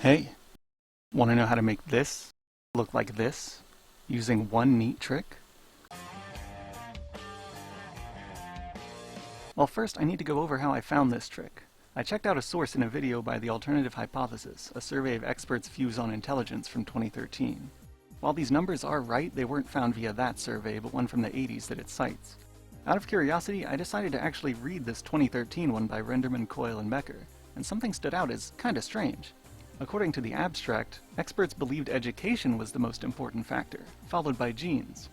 Hey, want to know how to make this look like this using one neat trick? Well, first I need to go over how I found this trick. I checked out a source in a video by The Alternative Hypothesis, a survey of experts' views on intelligence from 2013. While these numbers are right, they weren't found via that survey, but one from the 80s that it cites. Out of curiosity, I decided to actually read this 2013 one by Renderman, Coyle, and Becker, and something stood out as kinda strange. According to the abstract, experts believed education was the most important factor, followed by genes.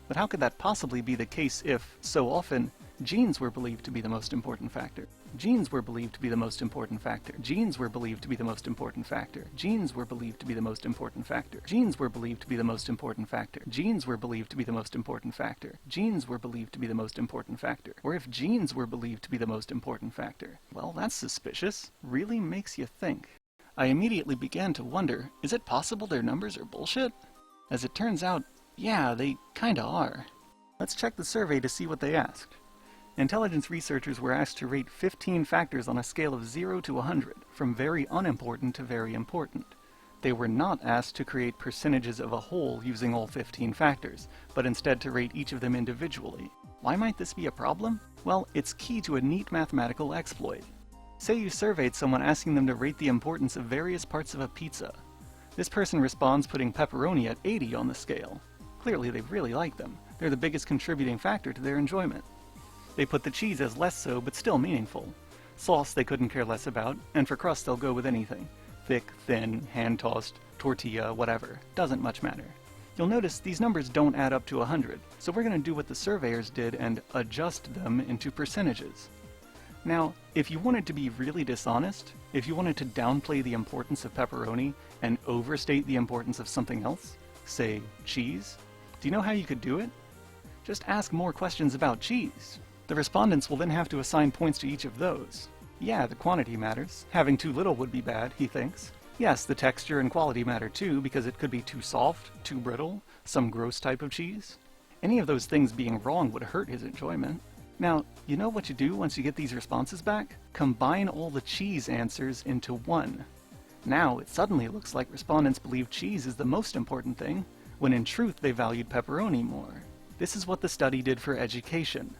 But how could that possibly be the case if, so often, genes were believed to be the most important factor? Genes were believed to be the most important factor. Genes were believed to be the most important factor. Genes were believed to be the most important factor. Genes were believed to be the most important factor. Genes were believed to be the most important factor. Genes were believed to be the most important factor. Or if genes were believed to be the most important factor? Well, that's suspicious. Really makes you think. I immediately began to wonder, is it possible their numbers are bullshit? As it turns out, yeah, they kinda are. Let's check the survey to see what they asked. Intelligence researchers were asked to rate 15 factors on a scale of 0 to 100, from very unimportant to very important. They were not asked to create percentages of a whole using all 15 factors, but instead to rate each of them individually. Why might this be a problem? Well, it's key to a neat mathematical exploit. Say you surveyed someone asking them to rate the importance of various parts of a pizza. This person responds putting pepperoni at 80 on the scale. Clearly they really like them. They're the biggest contributing factor to their enjoyment. They put the cheese as less so, but still meaningful. Sauce they couldn't care less about, and for crust they'll go with anything. Thick, thin, hand-tossed, tortilla, whatever. Doesn't much matter. You'll notice these numbers don't add up to 100, so we're going to do what the surveyors did and adjust them into percentages. Now, if you wanted to be really dishonest, if you wanted to downplay the importance of pepperoni and overstate the importance of something else, say cheese, do you know how you could do it? Just ask more questions about cheese. The respondents will then have to assign points to each of those. Yeah, the quantity matters. Having too little would be bad, he thinks. Yes, the texture and quality matter too, because it could be too soft, too brittle, some gross type of cheese. Any of those things being wrong would hurt his enjoyment. Now, you know what you do once you get these responses back? Combine all the cheese answers into one. Now, it suddenly looks like respondents believe cheese is the most important thing, when in truth they valued pepperoni more. This is what the study did for education.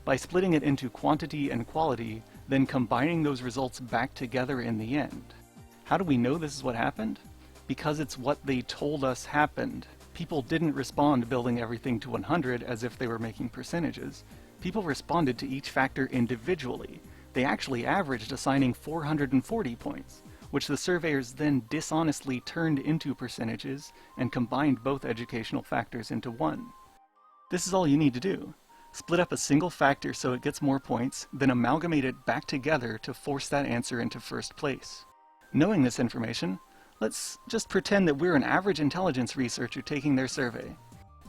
By splitting it into quantity and quality, then combining those results back together in the end. How do we know this is what happened? Because it's what they told us happened. People didn't respond building everything to 100 as if they were making percentages. People responded to each factor individually. They actually averaged assigning 440 points, which the surveyors then dishonestly turned into percentages and combined both educational factors into one. This is all you need to do. Split up a single factor so it gets more points, then amalgamate it back together to force that answer into first place. Knowing this information, let's just pretend that we're an average intelligence researcher taking their survey.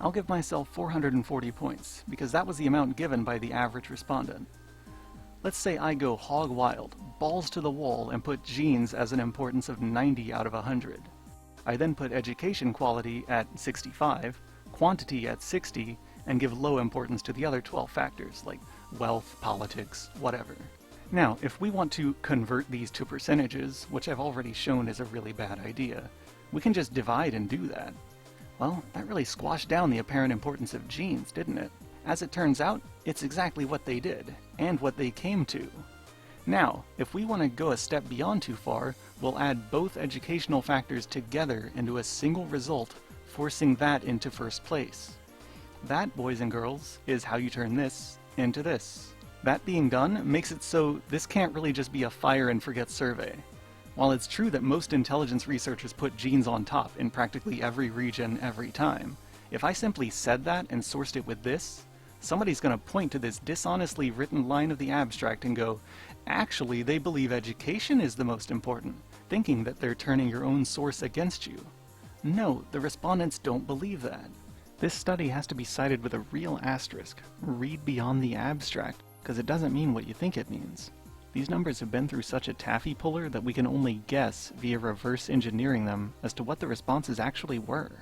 I'll give myself 440 points, because that was the amount given by the average respondent. Let's say I go hog wild, balls to the wall, and put genes as an importance of 90 out of 100. I then put education quality at 65, quantity at 60, and give low importance to the other 12 factors, like wealth, politics, whatever. Now, if we want to convert these to percentages, which I've already shown is a really bad idea, we can just divide and do that. Well, that really squashed down the apparent importance of genes, didn't it? As it turns out, it's exactly what they did, and what they came to. Now, if we want to go a step beyond too far, we'll add both educational factors together into a single result, forcing that into first place. That, boys and girls, is how you turn this into this. That being done makes it so this can't really just be a fire and forget survey. While it's true that most intelligence researchers put genes on top in practically every region every time, if I simply said that and sourced it with this, somebody's going to point to this dishonestly written line of the abstract and go, actually they believe education is the most important, thinking that they're turning your own source against you. No, the respondents don't believe that. This study has to be cited with a real asterisk. Read beyond the abstract, because it doesn't mean what you think it means. These numbers have been through such a taffy puller that we can only guess via reverse engineering them as to what the responses actually were.